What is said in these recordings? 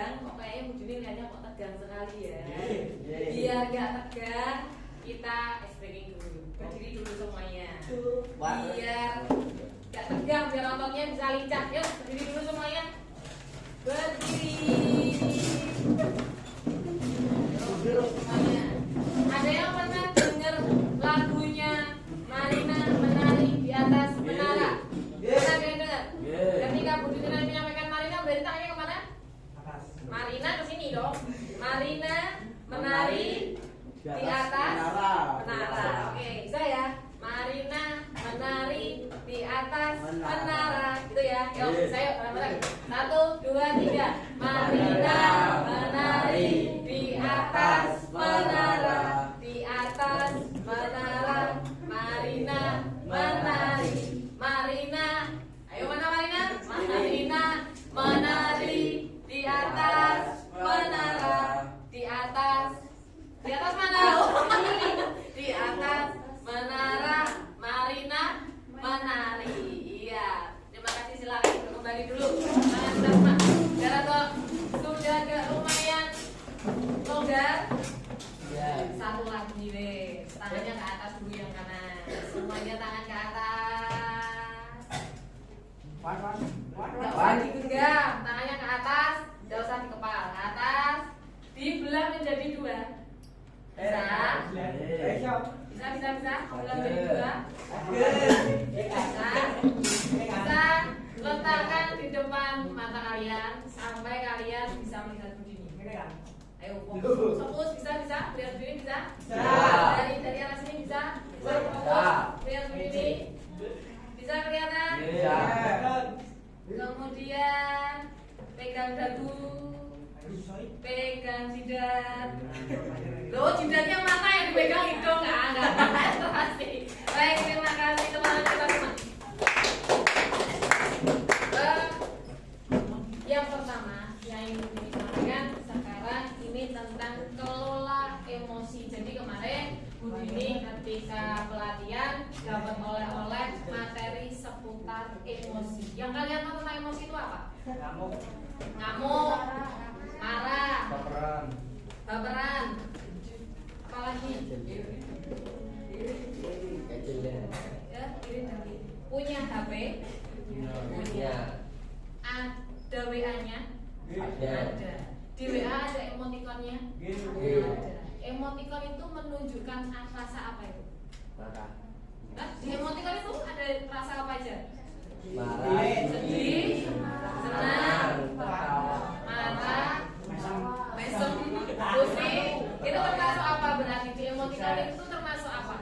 tegang, kok kayaknya Bu Juni lihatnya kok tegang sekali ya. Biar gak tegang, kita breaking dulu. Berdiri dulu semuanya. Biar gak tegang, biar ototnya bisa lincah. Yuk, berdiri dulu semuanya. Berdiri. Semuanya. Ada yang pernah dengar lagunya Marina menari di atas menara? Pernah dengar? Ketika Bu Juni nanti menyampaikan Marina, berarti tangannya kemana? Marina ke sini dong. Marina menari di atas menara. Oke, bisa ya? Marina menari di atas menara. Gitu ya. Yuk, saya bareng-bareng. 1, 2, 3. Marina menari di atas menara. Di atas menara. Marina menari. Marina. Ayo mana Marina? Marina menari di atas menara. Di atas mana? Di atas menara. Marina menari. Iya. Terima kasih, silakan kembali dulu. Mantap. Karena sudah lumayan longgar. Satu lagi deh. Tangannya ke atas dulu yang kanan. Semuanya tangan ke atas. Gak usah digenggam. Tangannya ke atas. Gak usah di kepala. Ke atas. Dibelah menjadi 2. Bisa? Bisa? Belah menjadi 2. Bisa? Letakkan di depan mata kalian sampai kalian bisa melihat Bu Dini. Ayo fokus. Bisa? Lihat Bu Dini bisa? Dari arah sini bisa? Fokus. Lihat Bu Dini. Bisa kelihatan? Kemudian pegang dagu. Pegang jidat. Loh, jidatnya mana yang dipegang hidung? Enggak pasti. Baik, terima kasih teman-teman. Yang pertama yang ingin disampaikan sekarang ini tentang kelola emosi. Jadi kemarin Bu Dini ketika pelatihan dapat oleh-oleh materi seputar emosi. Yang kalian tahu tentang emosi itu apa? Ngamuk, marah, baperan, apalagi ya, punya HP, ada WA-nya, ada. Di WA ada emotikonnya, ada. Emotikon itu menunjukkan rasa apa itu? Nah, di emotikon itu ada rasa apa aja? Marah, sedih, senang, marah, mesem, pusing. Itu termasuk apa berarti? Di emotikon itu termasuk apa?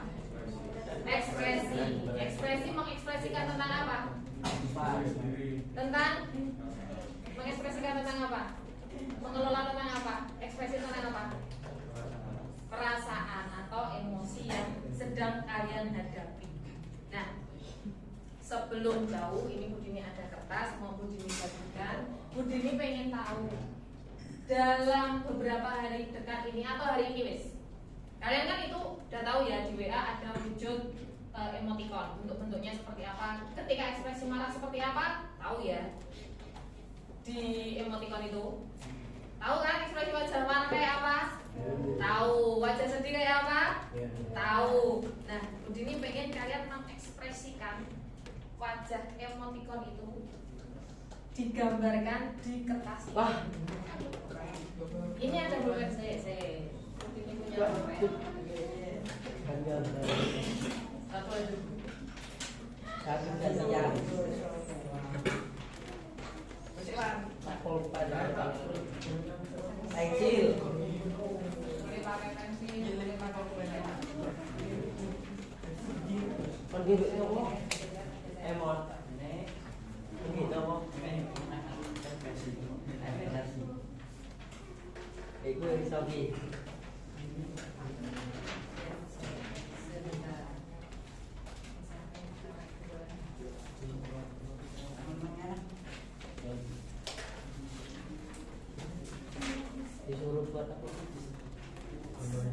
Ekspresi mengekspresikan tentang apa? Tentang mengekspresikan tentang apa? Mengelola tentang apa? Ekspresi tentang apa? Perasaan atau emosi yang sedang kalian hadapi. Nah, sebelum jauh, ini Bu Dini ada kertas mau Bu Dini bagikan. Bu Dini pengen tahu dalam beberapa hari dekat ini atau hari ini wis. Kalian kan itu udah tahu ya, di WA ada wujud emoticon, bentuk-bentuknya seperti apa. Ketika ekspresi marah seperti apa, tahu ya. Di emoticon itu tahu kan ekspresi wajah marah kayak apa? Tahu. Wajah sedih kayak apa? Tahu. Nah, Bu Dini pengen kalian mengekspresikan wajah emoticon itu digambarkan di kertas. Wah. Ini ada pulpen saya. Ini punya pulpen. Satu aja. Satu saja. Pensil. Boleh pakai pensil, boleh pakai pulpen. Penduduk itu emot. Begitu kok. Iku iso ki. Disuruh buat apa?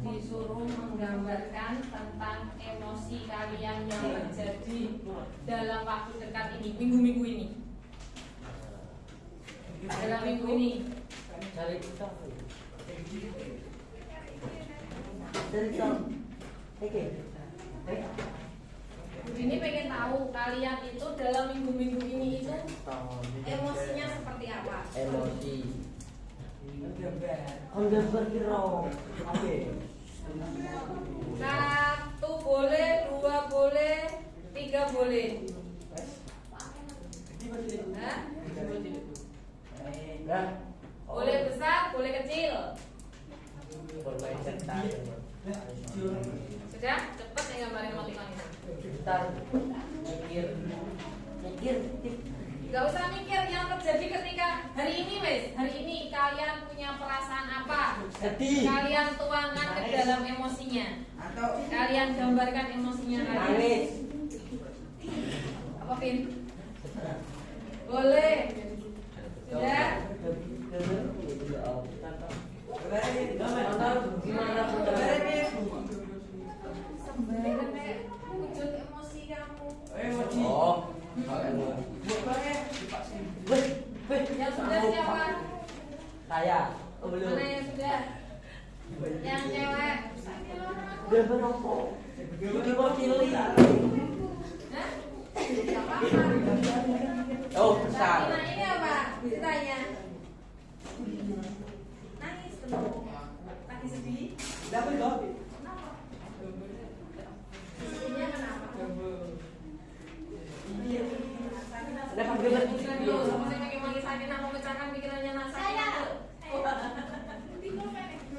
Disuruh menggambarkan tentang emosi kalian yang terjadi dalam waktu dekat ini, minggu-minggu ini. Dalam minggu ini Cari kita. Dari kita. Oke. Ini pengen tahu kalian itu dalam minggu-minggu ini itu emosinya seperti apa? Emosi. Gambar kira. Oke. 1 boleh, 2 boleh, 3 boleh. Hah? Nah, Boleh besar, boleh kecil. bermain cetak. Sudah? Cepat ya gambarin emoticon itu. Bentar. Mikir. Gak usah mikir yang terjadi ketika hari ini, wes. Hari ini kalian punya perasaan apa? Sedih. Kalian tuangkan ke dalam emosinya. Kalian gambarkan emosinya kalian. Nangis. Apa, Pin? Boleh. Sudah? Gimana Sembarang kayak wujud emosi kamu. Oh, Yang sudah siapa? saya. Oh, belum. Mana yang sudah? Yang cewek? Udah berapa? Udah mau pilih. Hah? Gak apa-apa. Oh, besar. Nah, ini apa? Ditanya. Nangis terus. Lagi sedih? Kenapa? Sedihnya kenapa? Dapat gambar. Bukan dulu, sama saya pengen manggil Sakina memecahkan pikirannya Nak Sakina.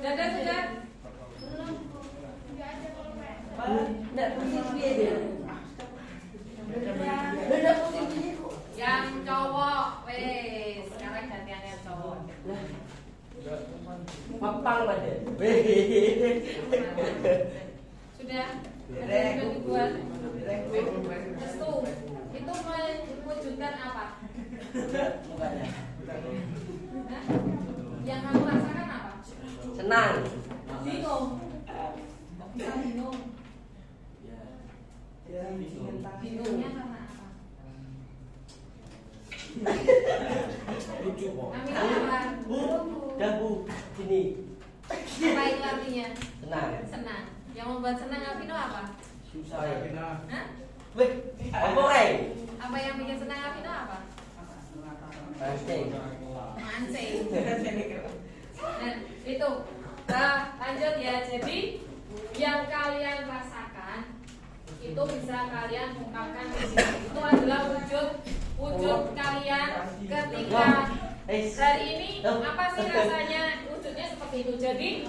Dadah sudah? Nggak pusing dia dia. Nggak pusing dia kok. Yang cowok, wes. Sekarang gantian yang cowok. Papang pada. Sudah? Ada yang dibuat? Restu. Itu mewujudkan apa? Mukanya. Hah? Yang kamu rasakan apa? Senang. Bingung. Bisa bingung. Bingungnya karena apa? Lucu kok. Namanya apa? Dabu. Sini. Apa itu artinya? Senang. Senang. Yang membuat senang Alvino apa? Susah. Hah? Weh, apa Apa yang bikin senang Alvino apa? Mancing. Mancing. Nah, itu. Lanjut ya. Jadi yang kalian rasakan itu bisa kalian ungkapkan di sini. Itu adalah wujud kalian ketika hari ini apa sih rasanya wujudnya seperti itu. Jadi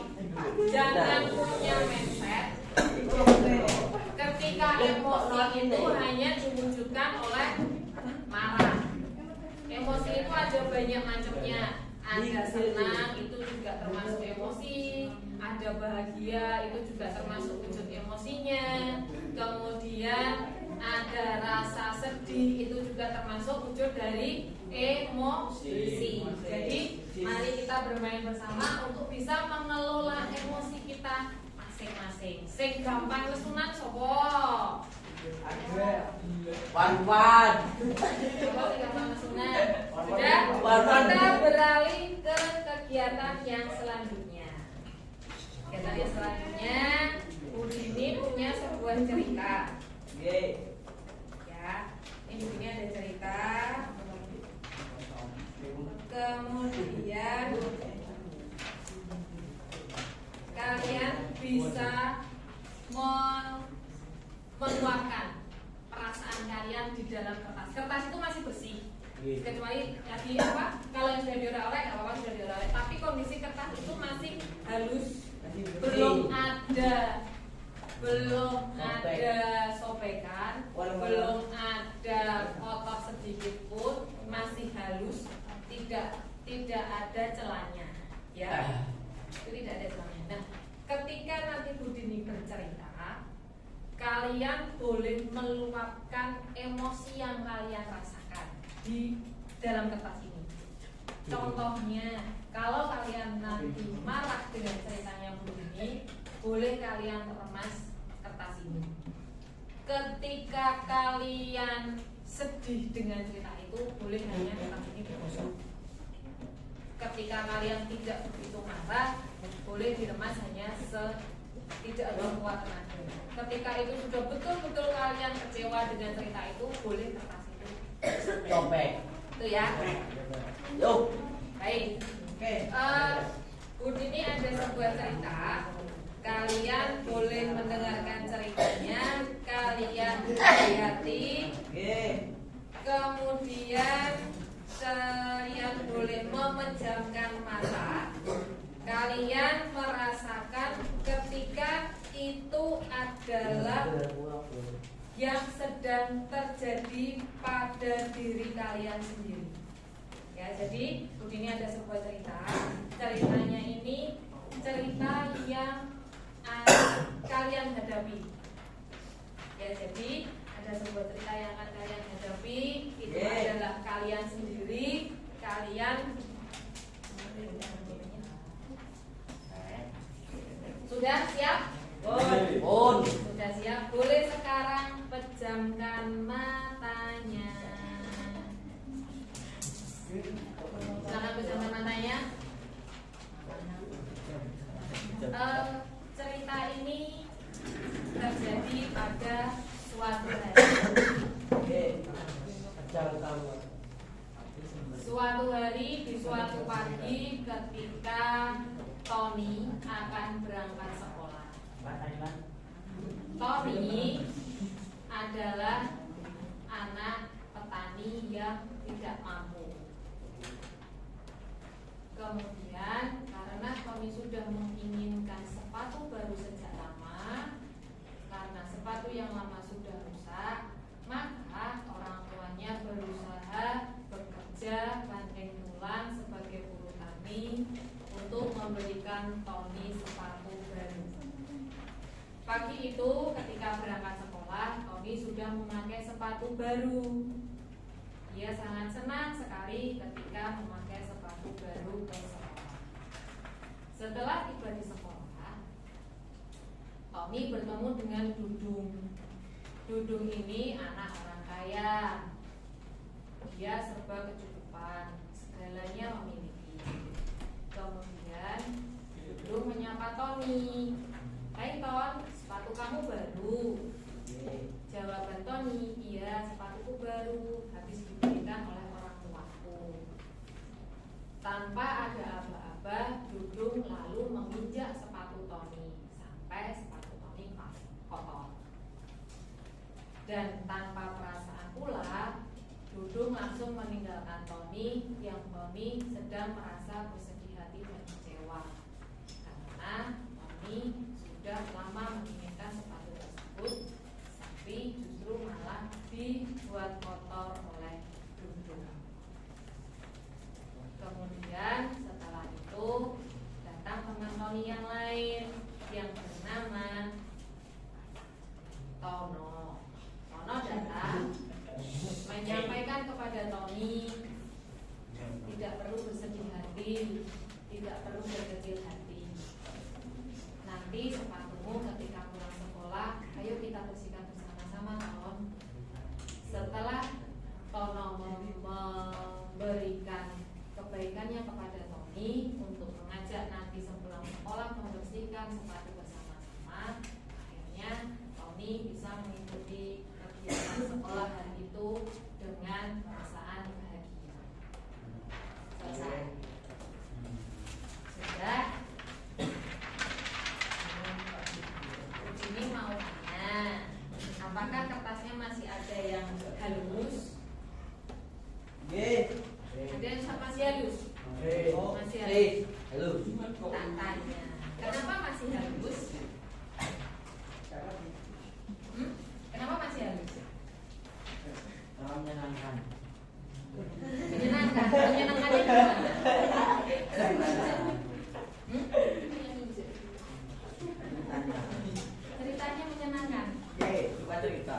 jangan punya mindset ketika emosi itu hanya diwujudkan oleh marah. Emosi itu ada banyak macamnya. Ada senang itu juga termasuk emosi, ada bahagia itu juga termasuk wujud emosinya. Kemudian ada rasa sedih itu juga termasuk wujud dari emosi. Jadi mari kita bermain bersama untuk bisa mengelola emosi kita masing-masing. Sing gampang lesunan sopo? Wan. Coba sing gampang lesunan. Sudah? Kita beralih ke kegiatan yang selanjutnya. Kegiatan yang selanjutnya, Udini punya sebuah cerita. Ya, ini Udini ada cerita. Kemudian kalian bisa meluapkan perasaan kalian di dalam kertas. Kertas itu masih bersih. Kecuali tadi apa? Kalau yang sudah diorek-orek nggak apa-apa, sudah diorek. Tapi kondisi kertas itu masih halus, belum ada sobekan, belum ada kotor sedikit pun, masih halus, tidak ada celahnya, ya. Itu tidak ada celahnya. Nah, ketika nanti Budini bercerita, kalian boleh meluapkan emosi yang kalian rasakan di dalam kertas ini. Contohnya, kalau kalian nanti marah dengan ceritanya Budini, boleh kalian remas kertas ini. Ketika kalian sedih dengan cerita itu, boleh hanya kertas ini digosok. ketika kalian tidak begitu marah, boleh diremas hanya tidak kuat tenaga. Ketika itu sudah betul-betul kalian kecewa dengan cerita itu, boleh kertas itu Copek. itu ya. Yuk. Baik. Oke. Bud ini ada sebuah cerita. Kalian boleh mendengarkan ceritanya, kalian hayati. Oke. Kemudian kalian boleh memejamkan mata. Kalian merasakan ketika itu adalah yang sedang terjadi pada diri kalian sendiri. Ya, jadi begini, ada sebuah cerita. Ceritanya ini cerita yang kalian hadapi. Ya, jadi ada sebuah cerita yang akan kalian hadapi. Itu adalah kalian sendiri. Kalian sudah siap? Sudah siap. Boleh sekarang pejamkan matanya. Silakan pejamkan matanya. Cerita ini terjadi pada suatu hari. Suatu hari di suatu pagi ketika Tony akan berangkat sekolah. Tony adalah anak petani yang tidak mampu. Kemudian karena Tony sudah menginginkan sepatu baru sejak lama, karena sepatu yang lama sudah rusak, maka orang tuanya berusaha bekerja banting tulang sebagai buruh tani untuk memberikan Tony sepatu baru. Pagi itu ketika berangkat sekolah, Tony sudah memakai sepatu baru. Dia sangat senang sekali ketika memakai sepatu baru ke sekolah. Setelah tiba di sekolah, Tony bertemu dengan Dudung. Dudung ini anak orang kaya. Dia serba kecukupan, segalanya memiliki. Kemudian Dudung menyapa Tony. Hai Ton, sepatu kamu baru? Jawaban Tony, iya sepatuku baru, habis diberikan oleh orang tuaku. Tanpa ada aba-aba, Dudung lalu menginjak sepatu Tony sampai sepatu Tony kotor. Dan tanpa perasaan pula, Dudung langsung meninggalkan Tony yang Tony sedang merasa bersedih hati dan kecewa. Karena Tony sudah lama menginginkan sepatu tersebut, tapi justru malah dibuat kotor oleh Dudung. Kemudian setelah itu datang teman Tony yang lain yang bernama Tono. Tono datang menyampaikan kepada Tony, tidak perlu bersedih hati, tidak perlu berkecil hati. Nanti sepatumu ketika pulang sekolah, ayo kita bersihkan bersama-sama, Ton. Setelah Tono memberikan kebaikannya kepada Tony untuk mengajak nanti sepulang sekolah membersihkan sepatu bersama-sama, akhirnya Tony bisa mengikuti kegiatan sekolah hari itu dengan perasaan bahagia. Selesai. Sudah. Ini mau tanya, apakah kertasnya masih ada yang halus? Ada yang masih halus? Masih halus. Tak tanya, kenapa masih halus? Kenapa masih halus? Menyenangkan. Menyenangkan, menyenangkannya gimana? Ceritanya menyenangkan. Coba cerita.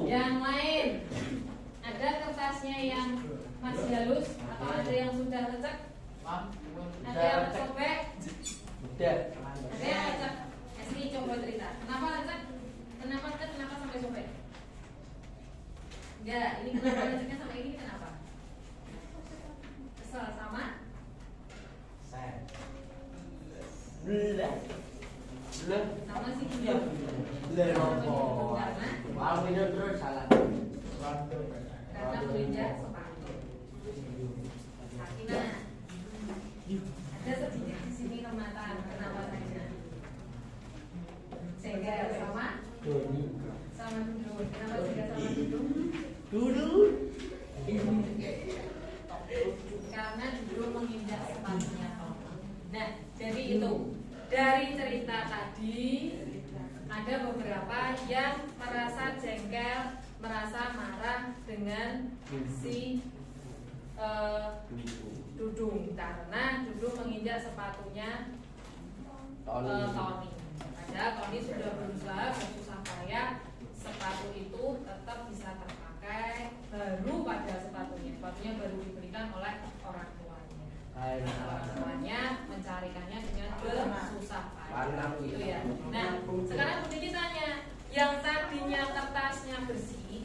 Yang lain, ada kertasnya yang masih halus atau ada yang sudah lecek? Ada yang sobek? Udah. Ada yang lecek? Esti coba cerita. Kenapa lecek? Kenapa lecek? Kenapa sampai sobek? Enggak, ini kenapa lanjutnya sama ini kenapa? Kesel sama? Sama sih dia. Karena menginjak sepatu. Sakinah. Ada sedikit di sini kematan. Kenapa saja? Sehingga sama? Sama duduk. Kenapa sehingga sama duduk? Karena duduk menginjak sepatunya. Nah, jadi itu dari cerita tadi ada beberapa yang merasa jengkel, merasa marah dengan si Dudung karena Dudung menginjak sepatunya Tony. Padahal Tony sudah berusaha bersusah payah sepatu itu tetap bisa terpakai, baru pada sepatunya baru diberikan oleh orang tuanya. Orang tuanya mencarikannya dengan bersusah payah, gitu ya. Nah, sekarang begini tanya, yang tadinya kertasnya bersih,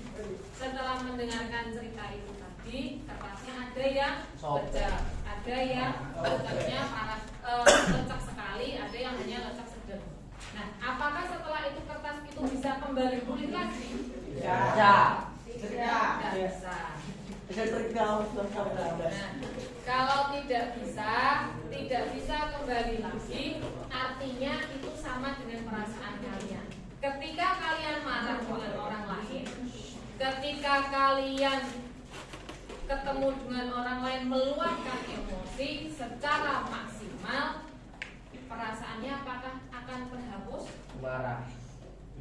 setelah mendengarkan cerita itu tadi, kertasnya ada yang lecek, ada yang leceknya parah, lecek sekali, ada yang hanya lecek sedang. Nah, apakah setelah itu kertas itu bisa kembali pulih lagi? Tidak bisa. Nah, kalau tidak bisa kembali lagi, artinya itu sama dengan perasaan kalian. Ketika kalian marah dengan orang lain, ketika kalian ketemu dengan orang lain meluapkan emosi secara maksimal, perasaannya apakah akan terhapus? Marah.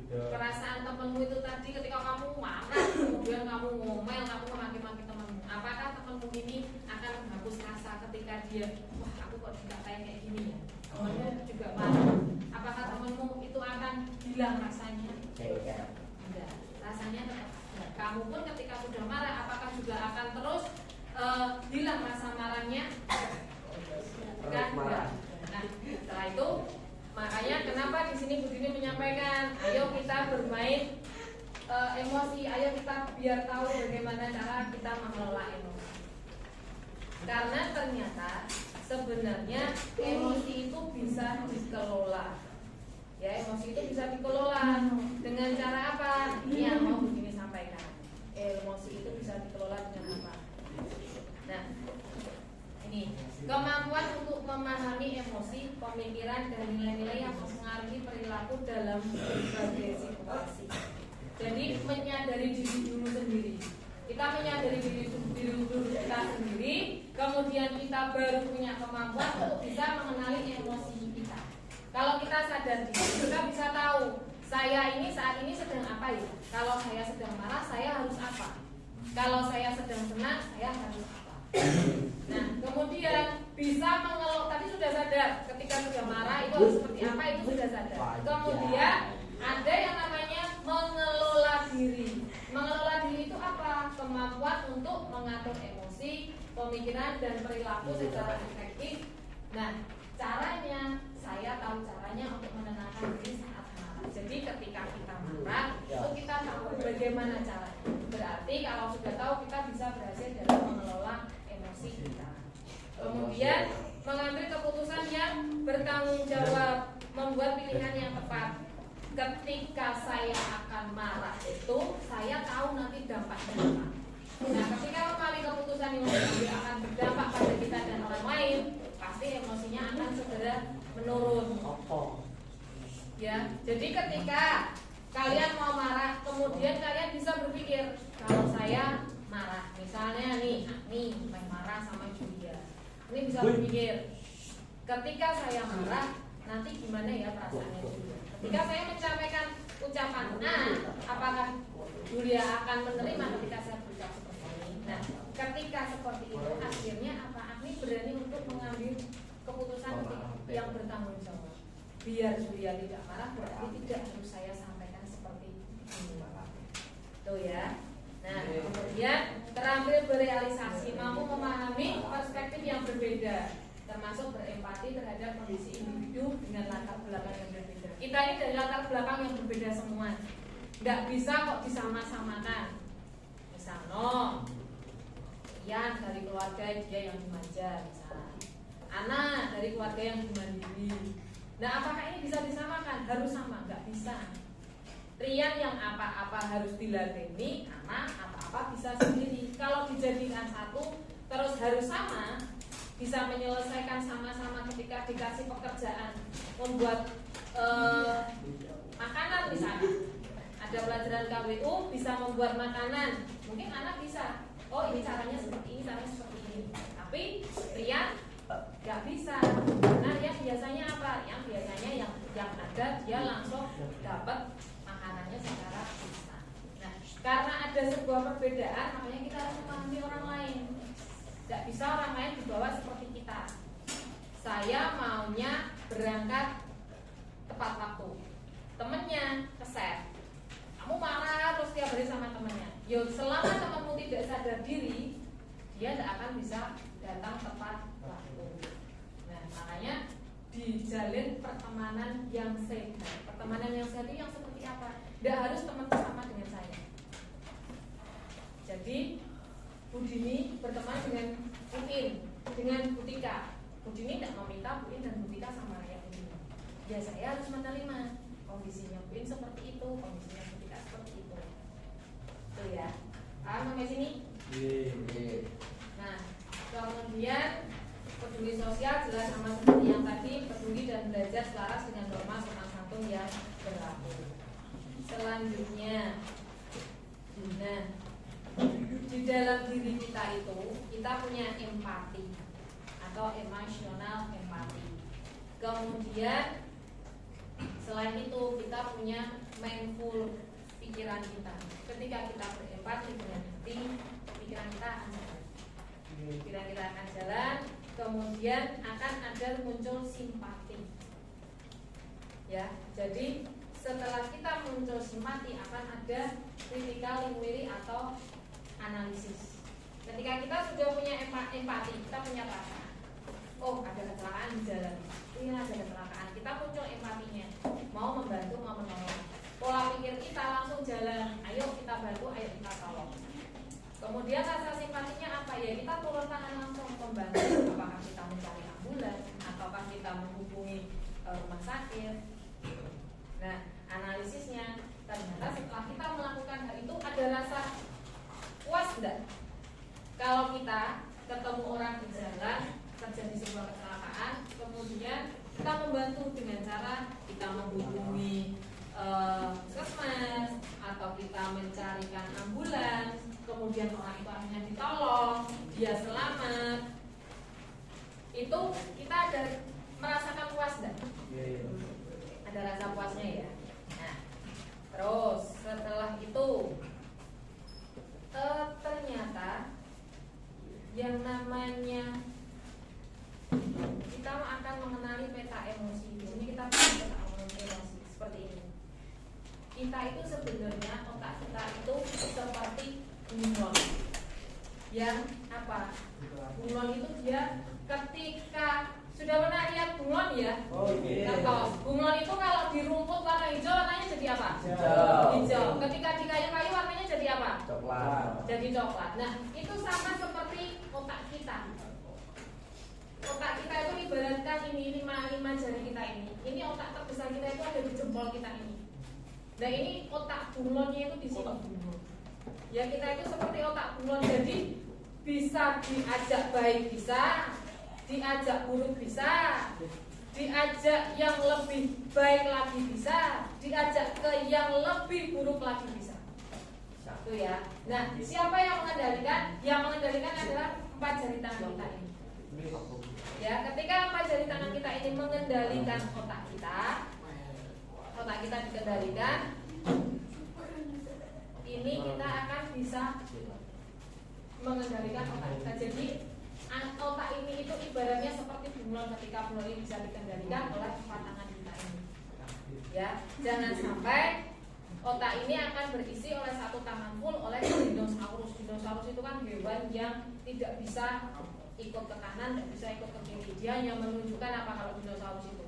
Perasaan temenmu itu tadi ketika kamu marah, kemudian kamu ngomel, kamu memaki-maki temenmu, apakah temenmu ini akan menghapus rasa ketika dia, wah aku kok dikatain kayak gini ya? Temenmu juga marah. Apakah temenmu itu akan hilang rasanya? Tidak. Tidak, rasanya tetap ada. Kamu pun ketika sudah marah, apakah juga akan terus hilang rasa marahnya? Terus marah. Nah, setelah itu makanya kenapa di sini Bu Dini menyampaikan, ayo kita bermain emosi, ayo kita biar tahu bagaimana cara kita mengelola emosi. Karena ternyata sebenarnya emosi itu bisa dikelola. Ya, emosi itu bisa dikelola dengan cara apa? Ini yang mau Bu Dini sampaikan. Emosi itu bisa dikelola dengan apa? Nah, ini kemampuan untuk memahami emosi, pemikiran dan nilai-nilai yang mempengaruhi perilaku dalam berbagai situasi. Jadi menyadari diri dulu sendiri. Kita menyadari diri dulu kita sendiri, kemudian kita baru punya kemampuan untuk bisa mengenali emosi kita. Kalau kita sadar diri, kita bisa tahu saya ini saat ini sedang apa ya. Kalau saya sedang marah, saya harus apa. Kalau saya sedang senang, saya harus apa. Nah, kemudian bisa mengelola, tadi sudah sadar ketika sudah marah itu harus seperti apa, itu sudah sadar. Kemudian ada yang namanya mengelola diri. Mengelola diri itu apa? Kemampuan untuk mengatur emosi, pemikiran dan perilaku secara efektif. Nah, caranya saya tahu caranya untuk menenangkan diri saat marah. Jadi ketika kita marah, itu kita tahu bagaimana caranya. Berarti kalau sudah tahu, kita bisa berhasil dalam mengelola emosi kita. Kemudian mengambil keputusan yang bertanggung jawab, membuat pilihan yang tepat. Ketika saya akan marah itu, saya tahu nanti dampaknya apa. Nah, ketika mengambil keputusan yang akan berdampak pada kita dan orang lain, pasti emosinya akan segera menurun. Ya, jadi ketika kalian mau marah, kemudian kalian bisa berpikir, kalau saya marah, misalnya nih main marah sama Julia, ini bisa berpikir, ketika saya marah, nanti gimana ya perasaannya Julia? Ketika saya menyampaikan ucapan A, apakah Julia akan menerima ketika saya berucap seperti ini? Nah, ketika seperti itu, akhirnya apa? Agni berani untuk mengambil keputusan yang bertanggung jawab. Biar Julia tidak marah, berarti tidak harus saya sampaikan seperti ini. Tuh ya. Nah, kemudian terampil berealisasi, mampu memahami perspektif yang berbeda, termasuk berempati terhadap kondisi individu dengan latar belakang yang berbeda. Kita ini dari latar belakang yang berbeda semua, nggak bisa kok disama-samakan. Misalnya selesai dia yang dimanja misal. Anak dari keluarga yang mandiri. Nah, apakah ini bisa disamakan? Harus sama, nggak bisa. Rian yang apa-apa harus diladeni, anak apa-apa bisa sendiri. Kalau dijadikan satu terus harus sama, bisa menyelesaikan sama-sama ketika dikasih pekerjaan membuat makanan misalnya. Ada pelajaran KWU bisa membuat makanan, mungkin anak bisa. Oh, ini caranya seperti ini, caranya seperti ini. Tapi Rian nggak bisa. Nah, yang biasanya apa? Yang biasanya yang ada dia langsung dapat makanannya secara instan. Nah, karena ada sebuah perbedaan, makanya kita harus memahami orang lain. Tidak bisa orang lain dibawa seperti kita. Saya maunya berangkat tepat waktu. Temennya keset. Kamu marah terus tiap hari sama temennya. Yo, selama temanmu tidak sadar diri, dia tidak akan bisa datang tepat waktu. Nah, makanya dijalin pertemanan yang sehat. Pertemanan yang sehat itu yang seperti apa? Tidak harus teman sama dengan saya. Jadi Budini berteman dengan Uin, dengan Butika. Budini tidak meminta Uin dan Butika sama kayak Budini. Ya saya harus menerima kondisinya Uin seperti itu, kondisinya Butika seperti itu. Tuh ya. Paham sampai sini? Nah, kemudian peduli sosial jelas sama seperti yang tadi, peduli dan belajar selaras dengan norma sopan santun yang berlaku. Selanjutnya, nah, di dalam diri kita itu kita punya empati atau emosional empati. Kemudian selain itu kita punya mindful pikiran kita. Ketika kita berempati dengan hati, pikiran kita akan jalan. Pikiran kita akan jalan. Kemudian akan ada muncul simpati. Ya, jadi setelah kita muncul simpati akan ada critical inquiry atau analisis. Ketika kita sudah punya empati, kita punya perasaan. Oh, ada kecelakaan di jalan. Ini ada kecelakaan. Kita muncul empatinya. Mau membantu, mau menolong. Pola pikir kita langsung jalan. Ayo kita bantu, ayo kita tolong. Kemudian rasa simpatinya apa ya? Kita turun tangan langsung membantu. Apakah kita mencari ambulans, ataukah kita menghubungi rumah sakit? Nah, analisisnya ternyata setelah kita melakukan hal itu ada rasa puas enggak? Kalau kita ketemu orang di jalan terjadi sebuah kecelakaan, kemudian kita membantu dengan cara kita menghubungi puskesmas atau kita mencarikan ambulans, kemudian orang itu akhirnya ditolong, dia selamat, itu kita ada merasakan puas enggak? Ada rasa puasnya ya. Nah, terus setelah itu ternyata yang namanya kita akan mengenali peta emosi. Di sini kita punya peta emosi seperti ini. Kita itu sebenarnya otak kita itu seperti bunglon. Yang apa? Bunglon itu dia ketika sudah pernah lihat bunglon ya? Oh iya. Nah, bunglon itu kalau di rumput warna hijau warnanya jadi apa? Hijau. Ketika di kayu-kayu warnanya jadi apa? Coklat. Jadi coklat. Nah, itu sama seperti otak kita. Otak kita itu ibaratkan ini lima jari kita ini. Ini otak terbesar kita itu ada di jempol kita ini. Nah, ini otak bunglonnya itu di sini. Ya, kita itu seperti otak bunglon. Jadi bisa diajak baik bisa, diajak buruk bisa, diajak yang lebih baik lagi bisa, diajak ke yang lebih buruk lagi bisa. Itu ya. Nah, siapa yang mengendalikan? Yang mengendalikan adalah 4 jari tangan kita ini. Ya, ketika 4 jari tangan kita ini mengendalikan otak kita dikendalikan, ini kita akan bisa mengendalikan otak kita. Jadi otak ini itu ibaratnya seperti bunglon, ketika bunglon ini bisa dikendalikan oleh 4 tangan kita ini. Ya, jangan sampai otak ini akan berisi oleh 1 tangan full oleh dinosaurus. Dinosaurus itu kan hewan yang tidak bisa ikut ke kanan, tidak bisa ikut ke kiri. Dia hanya menunjukkan apa kalau dinosaurus itu?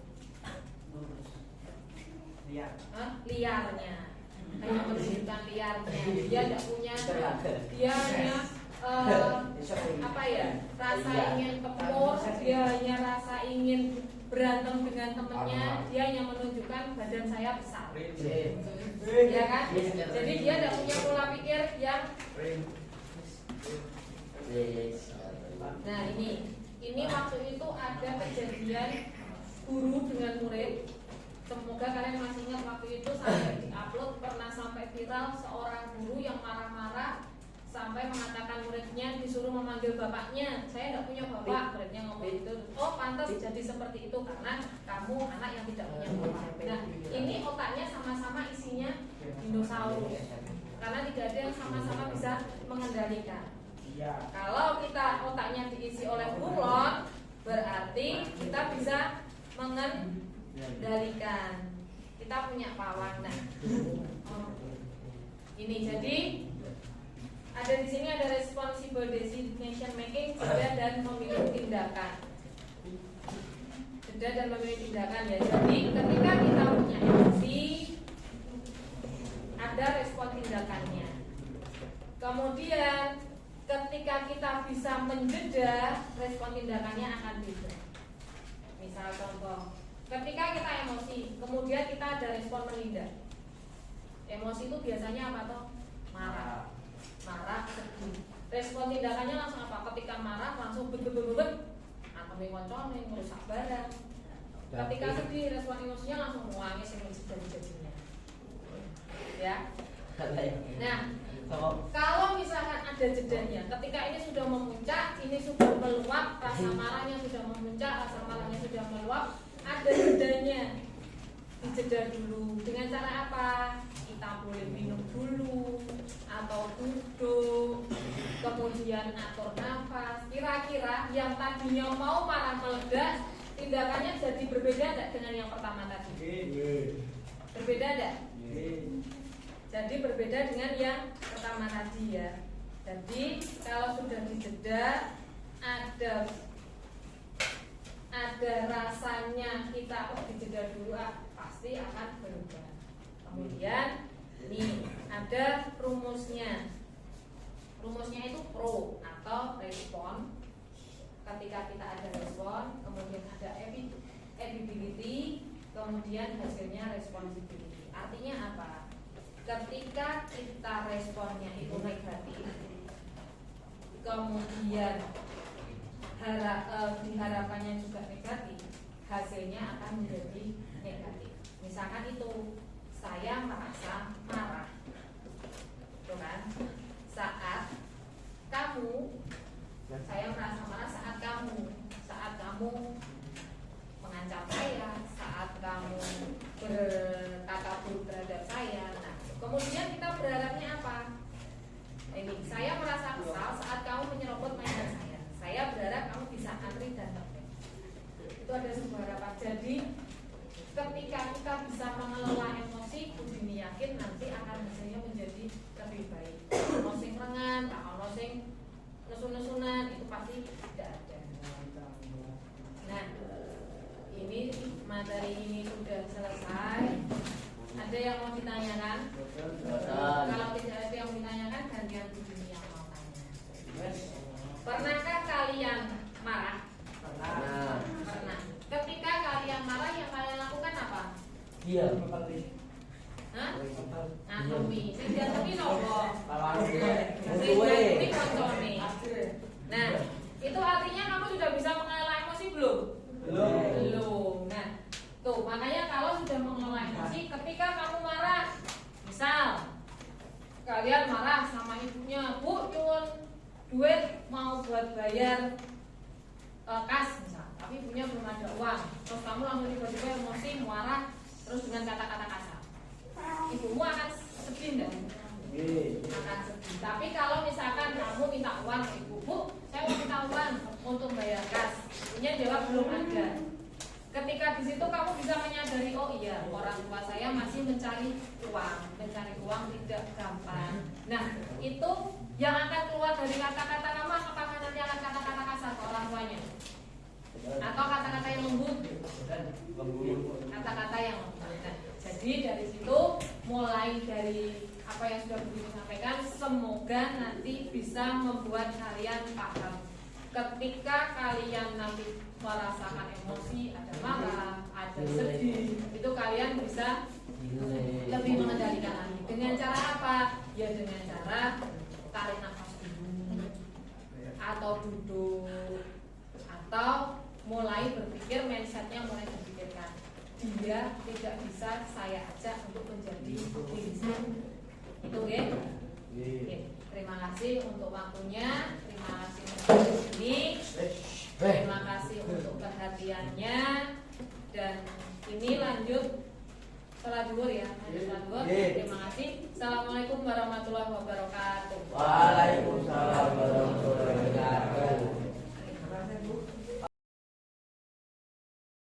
Liarnya. Hanya menunjukkan liarnya. Dia tidak punya, dia hanya apa ya, rasa ingin kepur, dia hanya rasa ingin berantem dengan temennya, dia hanya menunjukkan badan saya besar, ya kan? Jadi dia tidak punya pola pikir yang. Nah ini waktu itu ada kejadian guru dengan murid. Semoga kalian masih ingat waktu itu sampai diupload, pernah sampai viral seorang guru yang marah-marah sampai mengatakan muridnya disuruh memanggil bapaknya. Saya tidak punya bapak, muridnya ngomong itu. Oh pantas jadi seperti itu karena kamu anak yang tidak punya bapak. Nah ini otaknya sama-sama isinya dinosaurus, karena tidak ada yang sama-sama bisa mengendalikan. Kalau kita otaknya diisi oleh bunglon, berarti kita bisa mengendalikan. Kita punya pawang. Nah, ini jadi ada di sini ada responsible decision making, jeda dan memilih tindakan. Jeda dan memilih tindakan ya. Jadi ketika kita punya emosi, ada respon tindakannya. Kemudian ketika kita bisa menjeda, respon tindakannya akan beda. Misal contoh, ketika kita emosi, kemudian kita ada respon menindak. Emosi itu biasanya apa toh? Marah, sedih. Respon tindakannya langsung apa? Ketika marah langsung bet, atau mengoncone, merusak barang. Ketika sedih, respon emosinya langsung nangis yang jadi-jadinya. Ya. Nah, kalau misalkan ada jedanya, ketika ini sudah memuncak, ini sudah meluap, rasa marahnya sudah memuncak, rasa marahnya sudah meluap, ada jedanya, dijeda dulu. Dengan cara apa? Kita boleh minum dulu, atau duduk, kemudian atur nafas. Kira-kira yang tadinya mau marah meledak, tindakannya jadi berbeda tidak dengan yang pertama tadi? Berbeda tidak? Jadi berbeda dengan yang pertama tadi ya. Jadi kalau sudah dijeda, ada rasanya kita dijeda dulu, pasti akan berubah. Kemudian nih ada rumusnya. Rumusnya itu pro atau respon. Ketika kita ada respon, kemudian ada ability, kemudian hasilnya responsibility. Artinya apa? Ketika kita responnya itu negatif, kemudian diharapkannya juga negatif, hasilnya akan menjadi negatif. Misalkan itu, saya merasa marah, itu kan? Saya merasa marah saat kamu mengancam saya, saat kamu berkata buruk terhadap saya. Nah, kemudian kita berharapnya apa? Ini, saya merasa kesal saat kamu menyerobot mainan saya. Saya berharap kamu bisa antri dan tertib. Itu ada sebuah harapan. Jadi ketika kita bisa mengelola emosi, Budini yakin nanti akan hasilnya menjadi lebih baik. Emosi rengan, emosi nesun-nesunan itu pasti tidak ada. Nah, ini materi ini sudah selesai. Ada yang mau ditanyakan? Kalau tidak ada yang ditanyakan, gantian Budini yang mau tanya. Pernahkah kalian marah? Pernah. Ketika kalian marah, yang kalian lakukan apa? Diam. Hah? Ngatomi. Sing diatomi sapa? Sing diatomi koncone. Nah, itu artinya kamu sudah bisa mengelola emosi belum? Belum. Nah, tuh makanya kalau sudah mengelola emosi, ketika kamu marah, misal kalian marah sama ibunya, Bu, nyuwun duit mau buat bayar kas misal, tapi ibunya belum ada uang, terus kamu langsung tiba-tiba emosi, marah, terus dengan kata-kata kasar, ibumu akan sedih enggak? Akan sedih. Tapi kalau misalkan kamu minta uang ke ibu, Bu, saya mau minta uang untuk bayar kas, ibunya jawab belum ada. Ketika di situ kamu bisa menyadari, oh iya, orang tua saya masih mencari uang tidak gampang. Nah, itu yang akan keluar dari kata-kata kamu, apakah nanti akan kata-kata kasar ke orang tuanya? Atau kata-kata yang lembut? Kata-kata yang lembut. Nah, jadi dari situ mulai dari apa yang sudah Bu Dini sampaikan semoga nanti bisa membuat kalian paham. Ketika kalian nanti merasakan emosi, ada marah, ada sedih, itu kalian bisa lebih mengendalikan lagi. Dengan cara apa? Ya dengan cara tarik nafas dulu, atau duduk, atau mulai berpikir, mindsetnya mulai berpikirkan dia tidak bisa saya ajak untuk menjadi diri saya. Itu ya. Oke. Terima kasih untuk waktunya, terima kasih untuk ini, terima kasih untuk perhatiannya, dan ini lanjut sholat zuhur ya, lanjut sholat zuhur. Terima kasih. Assalamualaikum warahmatullahi wabarakatuh. Waalaikumsalam warahmatullahi wabarakatuh.